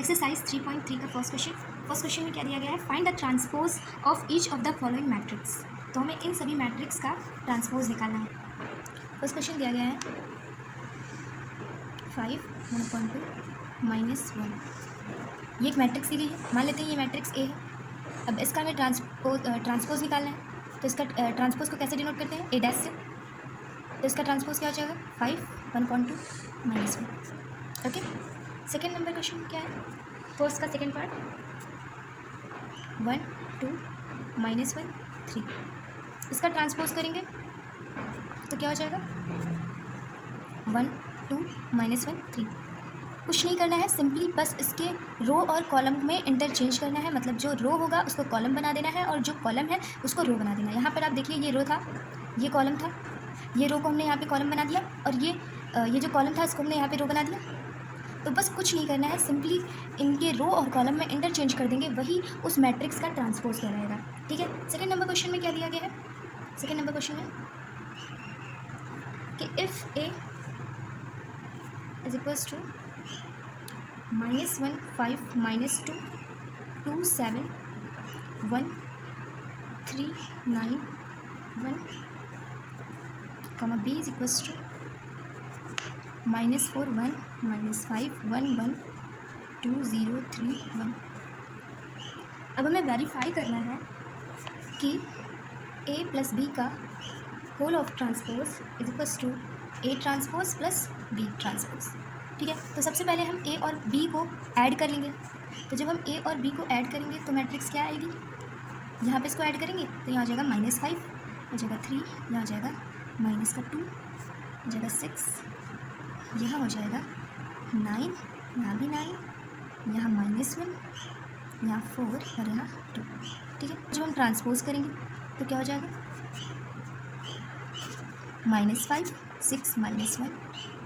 Exercise 3.3 का first question में क्या दिया गया है, find the transpose of each of the following matrix. तो हमें इन सभी मैट्रिक्स का ट्रांसपोज निकालना है। फर्स्ट क्वेश्चन दिया गया है 5 1.2 -1। ये एक मैट्रिक्स दी गई है, मान लेते हैं ये मैट्रिक्स ए है। अब इसका हमें ट्रांसपोज निकालना है, तो इसका ट्रांसपोज को कैसे डिनोट करते हैं, ए डैश से। तो इसका ट्रांसपोज क्या हो जाएगा, 5 1.2 -1। ओके, सेकेंड नंबर क्वेश्चन क्या है, फर्स्ट का सेकेंड पार्ट 1 2 -1 3। इसका ट्रांसपोज करेंगे तो क्या हो जाएगा, 1 2 -1 3। कुछ नहीं करना है, सिंपली बस इसके रो और कॉलम में इंटरचेंज करना है। मतलब जो रो होगा उसको कॉलम बना देना है और जो कॉलम है उसको रो बना देना है। यहाँ पर आप देखिए, ये रो था, ये कॉलम था, ये रो को हमने यहाँ पे कॉलम बना दिया और ये जो कॉलम था इसको हमने यहाँ पे रो बना दिया। तो बस कुछ नहीं करना है, सिंपली इनके रो और कॉलम में इंटरचेंज कर देंगे, वही उस मैट्रिक्स का ट्रांसपोज कहलाएगा। ठीक है, सेकेंड नंबर क्वेश्चन में क्या दिया गया है, सेकेंड नंबर क्वेश्चन में कि if A is equals to -1 5 -2 2 7 1 3 9 1, b is equals to -4 1 -5 1 1 2 0 3 1। अब हमें वेरीफाई करना है कि a प्लस बी का whole of transpose is equals to A transpose plus B transpose. ठीक है, तो सबसे पहले हम a और b को ऐड कर लेंगे। तो जब हम a और b को ऐड करेंगे तो मैट्रिक्स क्या आएगी, यहाँ पे इसको ऐड करेंगे तो यहाँ हो जाएगा -5, हो जाएगा 3, यहाँ हो जाएगा -2, हो जाएगा 6, यहाँ हो जाएगा 9, यहाँ भी 9, यहाँ -1, यहाँ 4 और यहाँ 2। ठीक है, जब हम ट्रांसपोज करेंगे तो क्या हो जाएगा, -5 6 -1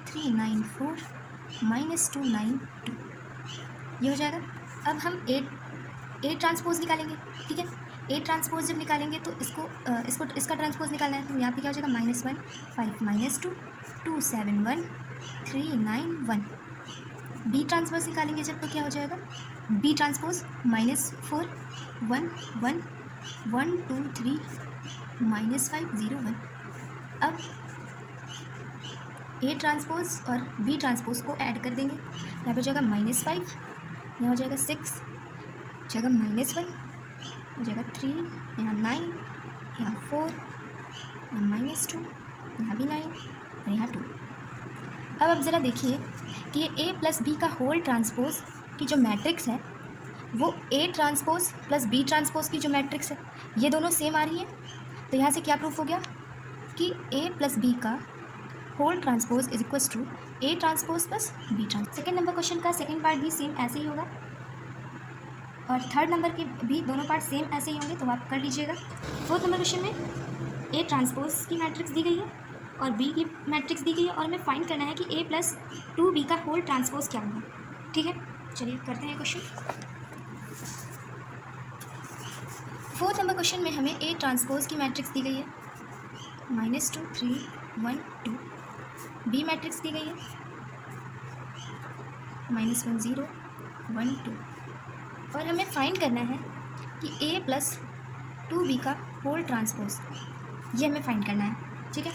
3 9 4 -2 9 2, ये हो जाएगा। अब हम ए ट्रांसपोज निकालेंगे। ठीक है, ए ट्रांसपोज जब निकालेंगे तो इसका ट्रांसपोज निकालना है। तो यहाँ पे क्या हो जाएगा, -1 5 -2 2 7 1 3 9 1। बी ट्रांसपोज निकालेंगे जब, तो क्या हो जाएगा, बी ट्रांसपोज -4 1 1 1 2 3 -5 0 1। अब ए ट्रांसपोज और बी ट्रांसपोज को ऐड कर देंगे। यहाँ पे हो जाएगा -5, यहाँ हो जाएगा 6, हो जाएगा -1, हो जाएगा 3, यहाँ 9, यहाँ 4, यहाँ -2, यहाँ भी 9 और यहाँ 2। अब आप ज़रा देखिए कि ये ए प्लस बी का होल ट्रांसपोज की जो मैट्रिक्स है वो A transpose plus B transpose की जो मैट्रिक्स है ये दोनों सेम आ रही है। तो यहाँ से क्या प्रूफ हो गया कि ए प्लस बी का whole transpose is equals to A transpose plus B transpose. Second number question का सेकेंड पार्ट भी सेम ऐसे ही होगा और थर्ड नंबर के भी दोनों पार्ट सेम ऐसे ही होंगे, तो आप कर लीजिएगा। फोर्थ नंबर क्वेश्चन में ए ट्रांसपोज की मैट्रिक्स दी गई है और बी की मैट्रिक्स दी गई है और हमें फाइंड करना है कि ए प्लस 2b का होल ट्रांसपोज क्या होगा। ठीक है, चलिए करते हैं क्वेश्चन। फोर्थ नंबर क्वेश्चन में हमें ए ट्रांसपोज की मैट्रिक्स दी गई है -2 3 1 2। बी मैट्रिक्स दी गई है -1 0 1 2 और हमें फाइंड करना है कि a प्लस 2b का होल ट्रांसपोज, ये हमें फाइंड करना है। ठीक है,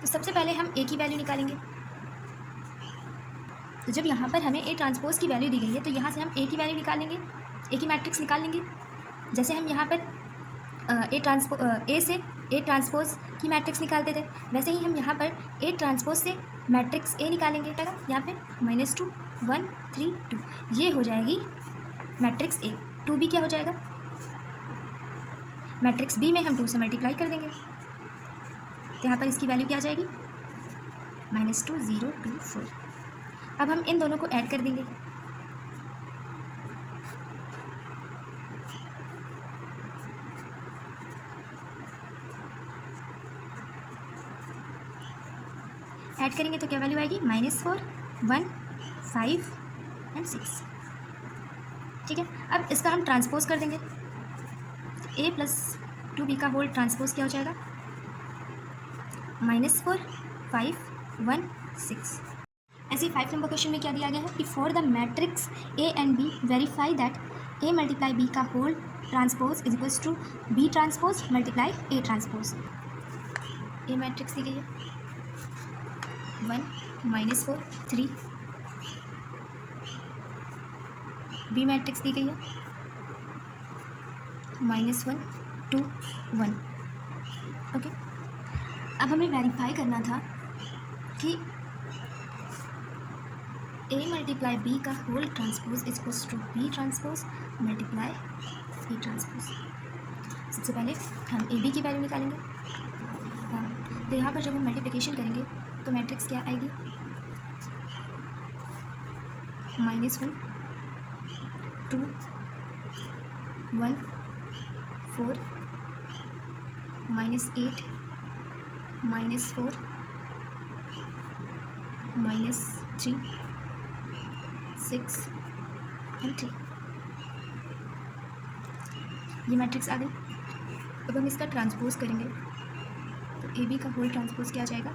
तो सबसे पहले हम a की वैल्यू निकालेंगे। तो जब यहाँ पर हमें a ट्रांसपोज की वैल्यू दी गई है तो यहाँ से हम a की वैल्यू निकालेंगे, a की मैट्रिक्स निकाल लेंगे। जैसे हम यहाँ पर a से ए ट्रांसपोज की मैट्रिक्स निकालते थे, वैसे ही हम यहाँ पर ए ट्रांसपोज से मैट्रिक्स ए निकालेंगे। यहाँ पे -2 1 3 2, ये हो जाएगी मैट्रिक्स ए। 2b क्या हो जाएगा, मैट्रिक्स बी में हम 2 से मल्टीप्लाई कर देंगे, तो यहाँ पर इसकी वैल्यू क्या आ जाएगी, -2 0 2 4। अब हम इन दोनों को ऐड कर देंगे। ऐड करेंगे तो क्या वैल्यू आएगी, -4 1 5 एंड 6। ठीक है, अब इसका हम ट्रांसपोज कर देंगे। ए प्लस 2b का होल ट्रांसपोज क्या हो जाएगा, -4 5 1 6। ऐसे ही 5 नंबर क्वेश्चन में क्या दिया गया है कि for the matrix A and B verify that A multiply B का whole transpose is equals to B transpose multiply A transpose. A matrix दी गई है 1 -4 3, बी मैट्रिक्स दी गई है -1 2 1। ओके, अब हमें वेरीफाई करना था कि ए मल्टीप्लाई बी का whole transpose is equals to B transpose multiply A transpose. सबसे पहले हम ए बी की वैल्यू निकालेंगे। हाँ, तो यहाँ पर जब हम मल्टीप्लिकेशन करेंगे तो मैट्रिक्स क्या आएगी -1 2 1 4 -8 -4 -3 6 and 3। ये मैट्रिक्स आ गई। अब हम इसका ट्रांसपोज करेंगे तो ए बी का होल ट्रांसपोज क्या आ जाएगा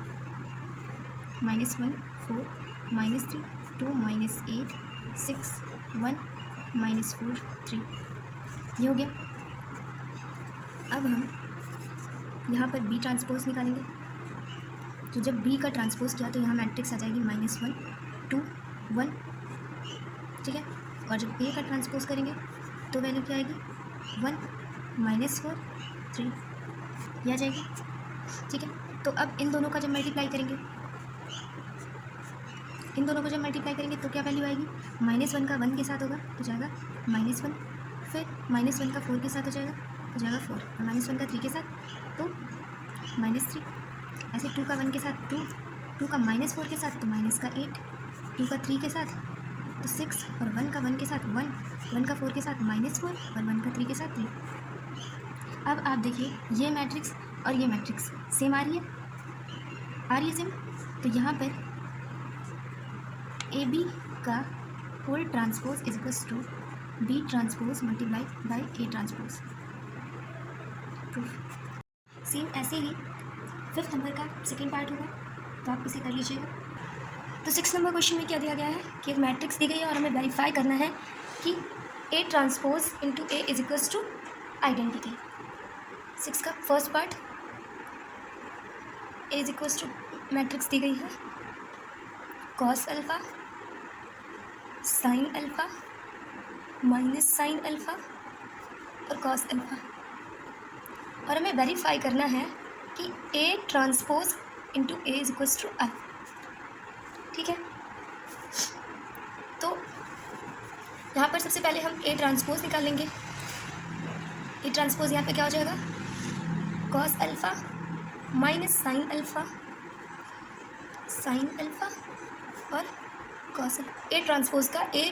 -1 4 -3 2 -8 6 1 -4 3। ये हो गया। अब हम यहाँ पर बी ट्रांसपोज निकालेंगे। तो जब बी का ट्रांसपोज किया तो यहाँ मैट्रिक्स आ जाएगी -1 2 1, ठीक है। और जब ए का ट्रांसपोज करेंगे तो वैल्यू क्या आएगी 1 -4 3, ये आ जाएगी, ठीक है। तो अब इन दोनों का जब मल्टीप्लाई करेंगे तो क्या वैल्यू आएगी -1 का 1 के साथ होगा तो जाएगा -1, फिर -1 का 4 के साथ हो जाएगा 4, और -1 का 3 के साथ तो -3, ऐसे 2 का 1 के साथ 2, 2 का -4 के साथ तो -8, 2 का 3 के साथ तो 6, और 1 का 1 के साथ 1, 1 का 4 के साथ -4, और 1 का 3 के साथ 3। अब आप देखिए ये मैट्रिक्स और ये मैट्रिक्स सेम आ रही है सेम। तो यहाँ पर ए बी का whole transpose is equals to B transpose multiply by A transpose. Proof same ऐसे ही 5th नंबर का सेकेंड पार्ट होगा, तो आप इसे कर लीजिएगा। तो 6 नंबर क्वेश्चन में क्या दिया गया है कि एक मैट्रिक्स दी गई है और हमें वेरीफाई करना है कि A transpose into A is equals to identity. 6 का first part A is equals to matrix दी गई है cos alpha sine alpha minus sine alpha और कॉस अल्फ़ा, और हमें वेरीफाई करना है कि A transpose into A is equals to I, ठीक है। तो यहाँ पर सबसे पहले हम ए ट्रांसपोज निकालेंगे। ए ट्रांसपोज यहाँ पे क्या हो जाएगा cos alpha minus sine alpha और कॉस अल्फ़ा। ए ट्रांसपोज का ए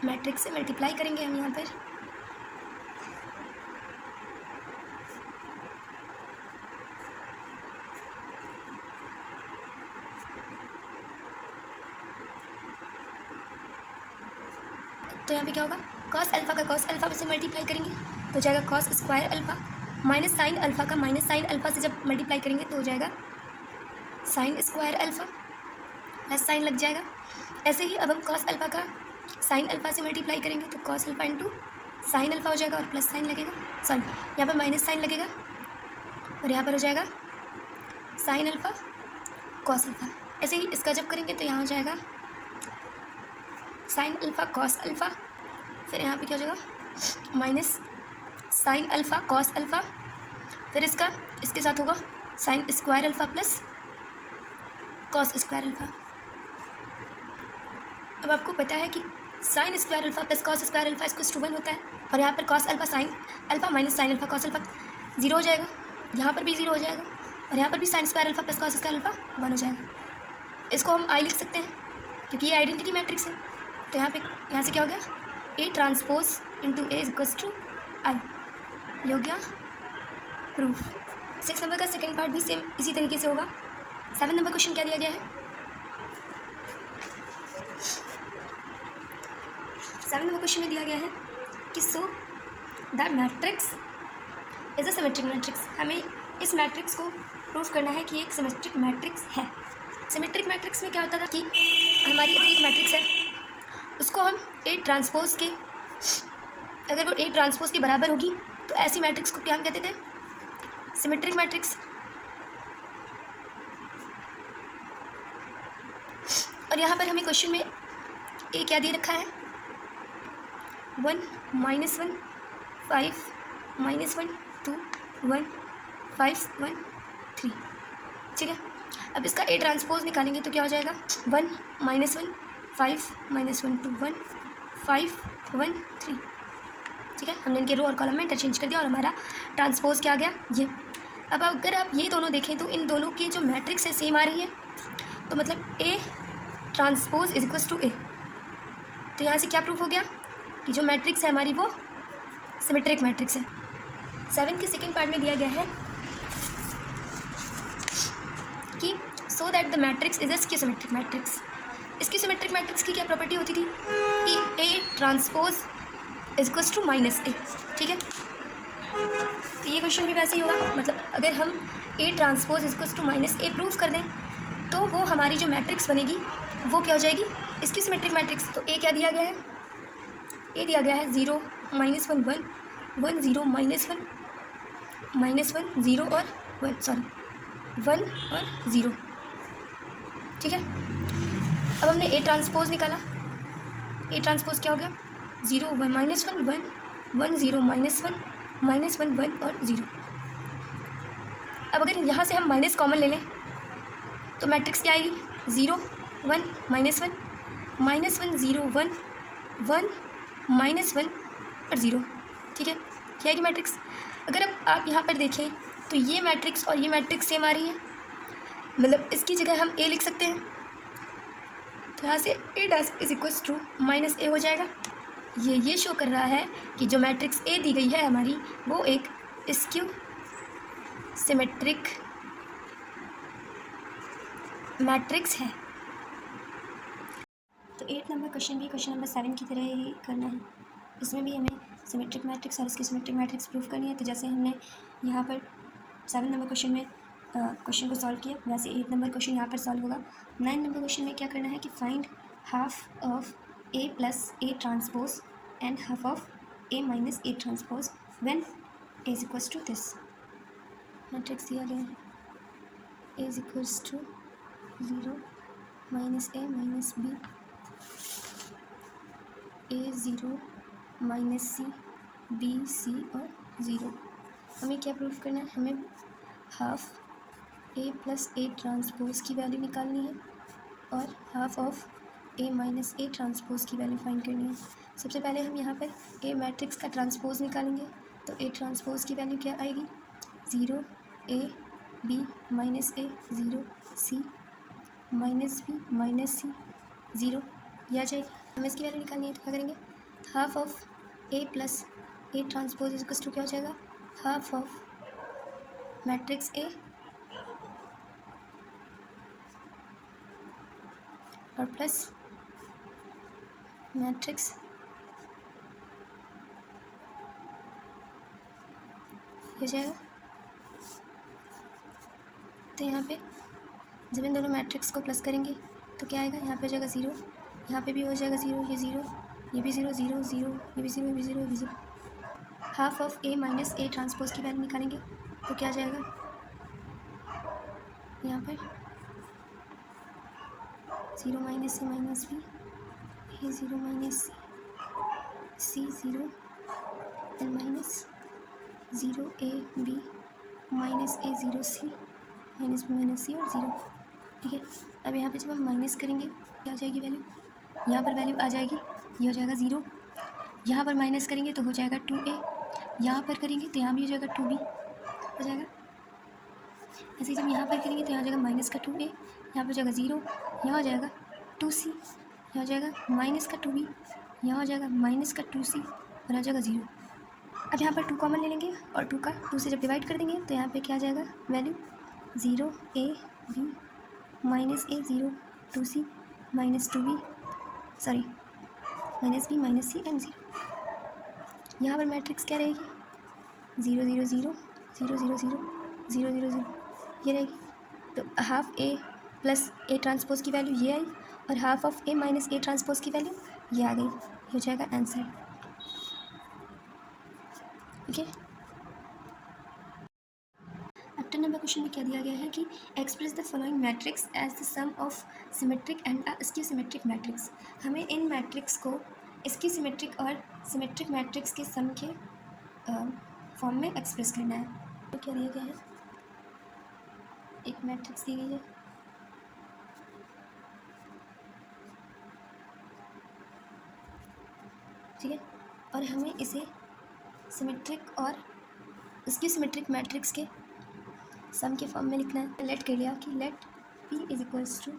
मैट्रिक्स से मल्टीप्लाई करेंगे हम यहाँ पर। तो यहाँ पे क्या होगा कॉस अल्फ़ा का कॉस अल्फ़ा से मल्टीप्लाई करेंगे तो जाएगा cos square alpha, minus sine alpha का माइनस साइन अल्फ़ा से जब मल्टीप्लाई करेंगे तो हो जाएगा sine square alpha, plus sign लग जाएगा। ऐसे ही अब हम कॉस अल्फ़ा का साइन अल्फ़ा से मल्टीप्लाई करेंगे तो cos alpha into sine alpha हो जाएगा और प्लस साइन लगेगा, सॉरी यहाँ पर माइनस साइन लगेगा और यहाँ पर हो जाएगा साइन अल्फ़ा कॉस अल्फ़ा। ऐसे ही इसका जब करेंगे तो यहाँ हो जाएगा साइन अल्फ़ा कॉस अल्फ़ा, फिर यहाँ पे क्या हो जाएगा minus sine alpha cos alpha, फिर इसके साथ होगा sine square alpha plus cos square alpha. अब आपको पता है कि sine square alpha plus cos square alpha इसको 1 होता है, और यहाँ पर cos alpha sine alpha minus sine alpha cos alpha 0 हो जाएगा, यहाँ पर भी 0 हो जाएगा, और यहाँ पर भी sine square alpha plus cos square alpha 1 हो जाएगा। इसको हम आई लिख सकते हैं क्योंकि ये आइडेंटिटी मैट्रिक्स है। तो यहाँ से क्या हो गया A transpose into A is equals to I, ये हो गया प्रूफ। 6 नंबर का सेकेंड पार्ट भी सेम इसी तरीके से होगा। 7 नंबर क्वेश्चन क्या दिया गया है 7 नंबर क्वेश्चन में दिया गया है कि so the matrix is a symmetric matrix. हमें इस मैट्रिक्स को प्रूफ करना है कि एक सिमेट्रिक मैट्रिक्स है। सिमेट्रिक मैट्रिक्स में क्या होता था कि हमारी अगर एक मैट्रिक्स है उसको हम ए ट्रांसपोज के, अगर वो ए ट्रांसपोज के बराबर होगी तो ऐसी मैट्रिक्स को क्या हम कहते थे? Symmetric matrix. और यहाँ पर हमें क्वेश्चन में ए क्या दे रखा है? 1 -1 5 -1 2 1 5 1 3। ठीक है, अब इसका ए ट्रांसपोज निकालेंगे तो क्या हो जाएगा? 1 -1 5 -1 2 1 5 1 3। ठीक है, हमने इनके रो और कॉलम में इंटरचेंज कर दिया और हमारा ट्रांसपोज क्या आ गया? ये। अब अगर आप ये दोनों देखें तो इन दोनों की जो मैट्रिक्स है सेम आ रही है, तो मतलब A transpose is equals to A. तो यहाँ से क्या प्रूफ हो गया कि जो मैट्रिक्स है हमारी वो सिमेट्रिक मैट्रिक्स है। 7 के सेकेंड पार्ट में दिया गया है कि so that the matrix is a skew symmetric matrix. Skew symmetric matrix की क्या प्रॉपर्टी होती थी कि A transpose is equals to -A. ठीक है, तो ये क्वेश्चन भी वैसे ही होगा, मतलब अगर हम A transpose is equals to -A proof कर दें तो वो हमारी जो मैट्रिक्स बनेगी वो क्या हो जाएगी? स्क्यूसिमेट्रिक मैट्रिक्स। तो ए क्या दिया गया है? ए दिया गया है 0 -1 1 1 0 -1 -1 0 और 1 सॉरी 1 और 0। ठीक है, अब हमने ए ट्रांसपोज निकाला। ए ट्रांसपोज क्या हो गया? 0 1 -1 1 1 0 -1 -1 1 और 0। अब अगर यहाँ से हम माइनस कॉमन ले लें तो मैट्रिक्स क्या आएगी? 0 1 -1 -1 0 1 1 -1 और 0। ठीक है, क्या आएगी मैट्रिक्स? अगर अब आप यहाँ पर देखें तो ये मैट्रिक्स और ये मैट्रिक्स सेम आ रही है, मतलब इसकी जगह हम ए लिख सकते हैं। तो यहाँ से ए डैश इज इक्वल्स टू -ए हो जाएगा। ये शो कर रहा है कि जो मैट्रिक्स ए दी गई है हमारी वो एक स्क्यू सिमेट्रिक मैट्रिक्स है। तो 8 नंबर क्वेश्चन भी क्वेश्चन नंबर 7 की तरह ही करना है। इसमें भी हमें सिमेट्रिक मैट्रिक्स और इसकी सिमेट्रिक मैट्रिक्स प्रूफ करनी है। तो जैसे हमने यहाँ पर 7 नंबर क्वेश्चन में क्वेश्चन को सॉल्व किया, वैसे 8 नंबर क्वेश्चन यहाँ पर सॉल्व होगा। 9 नंबर क्वेश्चन में क्या करना है कि find half of A plus A transpose and half of A minus A transpose when A is equals to this. Matrix दिया गया है A is equals to 0 -a -b a 0 -c b c और 0। हमें क्या proof करना है? हमें half A plus A transpose की वैल्यू निकालनी है और half of A minus A transpose की वैल्यू फाइंड करनी है। सबसे पहले हम यहाँ पर ए मैट्रिक्स का ट्रांसपोज निकालेंगे। तो ए ट्रांसपोज की वैल्यू क्या आएगी? 0 a b -a 0 c -b -c 0 यह आ जाएगी। हमें इसकी वैल्यू निकालनी है तो क्या करेंगे? Half of A plus A transpose is equals to क्या हो जाएगा? हाफ ऑफ मैट्रिक्स ए और प्लस मैट्रिक्स हो जाएगा। तो यहाँ पे जब इन दोनों मैट्रिक्स को प्लस करेंगे तो क्या आएगा? यहाँ पे हो जाएगा 0, यहाँ पे भी हो जाएगा 0, ये 0, ये भी 0 0 0, ये भी 0, ये भी 0, ये भी 0। Half of A minus A transpose की वैल्यू निकालेंगे तो क्या आ जाएगा? यहाँ पर 0 minus A minus B, A 0 minus C 0 L minus 0 A B minus A 0 C minus B minus C और 0। ठीक है, अब यहाँ पे जब हम माइनस करेंगे क्या आ जाएगी वैल्यू? यहाँ पर वैल्यू आ जाएगी, ये हो जाएगा 0। यहाँ पर माइनस करेंगे तो हो जाएगा 2a, यहाँ पर करेंगे तो यहाँ भी हो जाएगा 2b हो जाएगा। ऐसे जब यहाँ पर करेंगे तो यहाँ हो जाएगा माइनस का 2a, यहाँ पर हो जाएगा 0, यहाँ हो जाएगा 2c, यहाँ हो जाएगा माइनस का 2b, यहाँ हो जाएगा माइनस का 2c और आ जाएगा 0। अब यहाँ पर 2 कॉमन ले लेंगे और 2 का 2 से जब डिवाइड कर देंगे तो यहाँ पे क्या आ जाएगा value? 0 a b minus a 0 2c minus 2b sorry minus b minus c and 0। यहाँ पर मैट्रिक्स क्या रहेगी? 0 0 0 0 0 0 0 0 0 ये रहेगी। तो half A plus A transpose की वैल्यू ये आई और half of A minus A transpose की वैल्यू ये आ गई, ये हो जाएगा आंसर। ठीक है, आफ्टर नंबर क्वेश्चन में क्या दिया गया है कि express the following matrix as the sum of symmetric and skew symmetric matrix. हमें इन मैट्रिक्स को स्क्यू सिमेट्रिक और सिमेट्रिक मैट्रिक्स के सम के फॉर्म में एक्सप्रेस करना है। तो क्या दिया गया है, एक मैट्रिक्स दी गई है, ठीक है, और हमें इसे सिमेट्रिक और स्क्यू सिमेट्रिक मैट्रिक्स के सम के फॉर्म में लिखना है। लेट कर लिया कि let P is equals to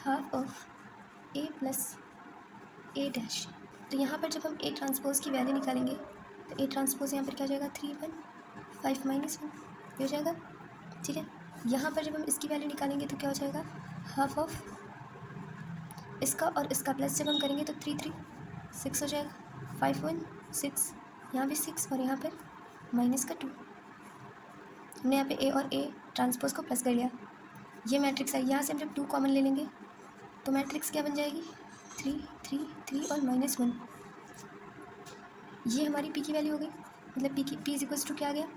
half of A plus A dash. तो यहाँ पर जब हम ए ट्रांसपोज की वैल्यू निकालेंगे तो ए ट्रांसपोज यहाँ पर क्या हो जाएगा 3/5 माइनस 1 हो जाएगा। ठीक है, यहाँ पर जब हम इसकी वैल्यू निकालेंगे तो क्या हो जाएगा, हाफ ऑफ इसका और इसका प्लस जब हम करेंगे तो 3 6 हो जाएगा, 5 1 6, यहाँ भी 6 और यहाँ पर माइनस का 2। हमने यहाँ पे ए और ए ट्रांसपोज को प्लस कर लिया। ये मैट्रिक्स है, यहाँ से हम जब 2 कॉमन ले लेंगे तो मैट्रिक्स क्या बन जाएगी, 3 3 3 और -1। ये हमारी पी की वैल्यू हो गई, मतलब पी इज इक्वल्स टू क्या आ गया,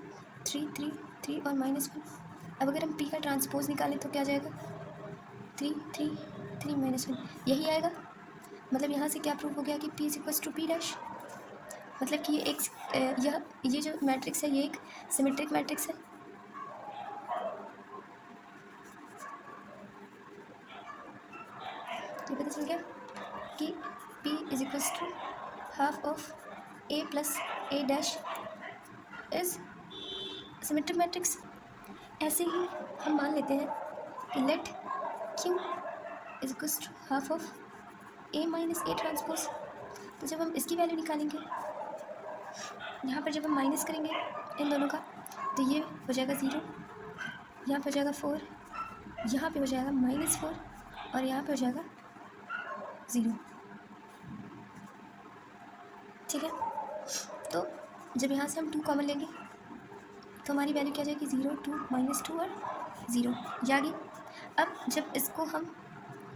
3 3 3 और -1। अब अगर हम पी का ट्रांसपोज निकालें तो क्या आ जाएगा, 3 3 3 -1, यही आएगा। मतलब यहाँ से क्या प्रूव हो गया कि P is equals to P dash. मतलब कि ये जो मैट्रिक्स है ये एक सिमेट्रिक मैट्रिक्स है। ये पता चल गया कि P is equals to half of A plus A dash is symmetric matrix. ऐसे ही हम मान लेते हैं कि let Q is equals to half of A minus A transpose. तो जब हम इसकी वैल्यू निकालेंगे, यहाँ पर जब हम माइनस करेंगे इन दोनों का तो ये हो जाएगा 0, यहाँ पर हो जाएगा 4, यहाँ पे हो जाएगा -4 और यहाँ पे हो जाएगा 0। ठीक है, तो जब यहाँ से हम 2 कॉमन लेंगे तो हमारी वैल्यू क्या आ जाएगी, 0 2 -2 और 0 ये आ गई। अब जब इसको हम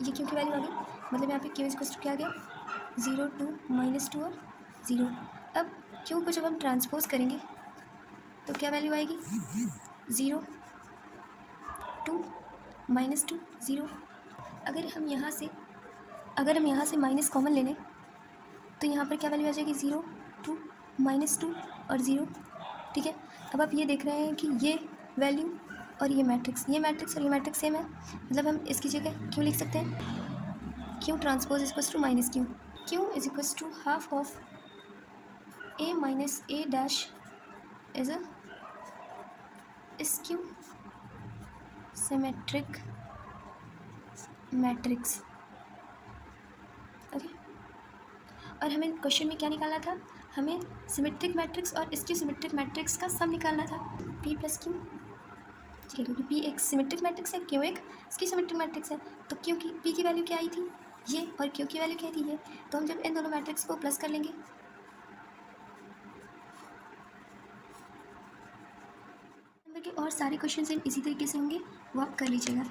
ये क्यों की वैल्यू आ गई, मतलब यहाँ पे क्यू इक्वल्स टू क्या आ गया, 0 2 -2 और 0। अब क्यू को जब हम ट्रांसपोज करेंगे तो क्या वैल्यू आएगी, 0 2 -2 0। अगर हम यहाँ से माइनस कॉमन ले लें तो यहाँ पर क्या वैल्यू आ जाएगी, 0 2 -2 और 0। ठीक है, अब आप ये देख रहे हैं कि ये वैल्यू और ये मैट्रिक्स और ये मैट्रिक्स सेम है, मतलब हम इसकी जगह क्यों लिख सकते हैं, Q transpose equals to minus Q is equals to half of A minus A dash is a skew symmetric matrix. Okay, और हमें क्वेश्चन में क्या निकालना था, हमें सिमेट्रिक मैट्रिक्स और स्क्यू सिमेट्रिक मैट्रिक्स का सम निकालना था, पी प्लस क्यू। ठीक है, क्योंकि पी एक सिमेट्रिक मैट्रिक्स है, क्यू एक स्क्यू सिमेट्रिक मैट्रिक्स है, तो क्यू की पी की वैल्यू क्या आई थी, ये, और क्यू की वैल्यू क्या थी, ये। तो हम जब इन दोनों मैट्रिक्स को प्लस कर लेंगे नंबर के और सारे क्वेश्चन इसी तरीके से होंगे, वो आप कर लीजिएगा।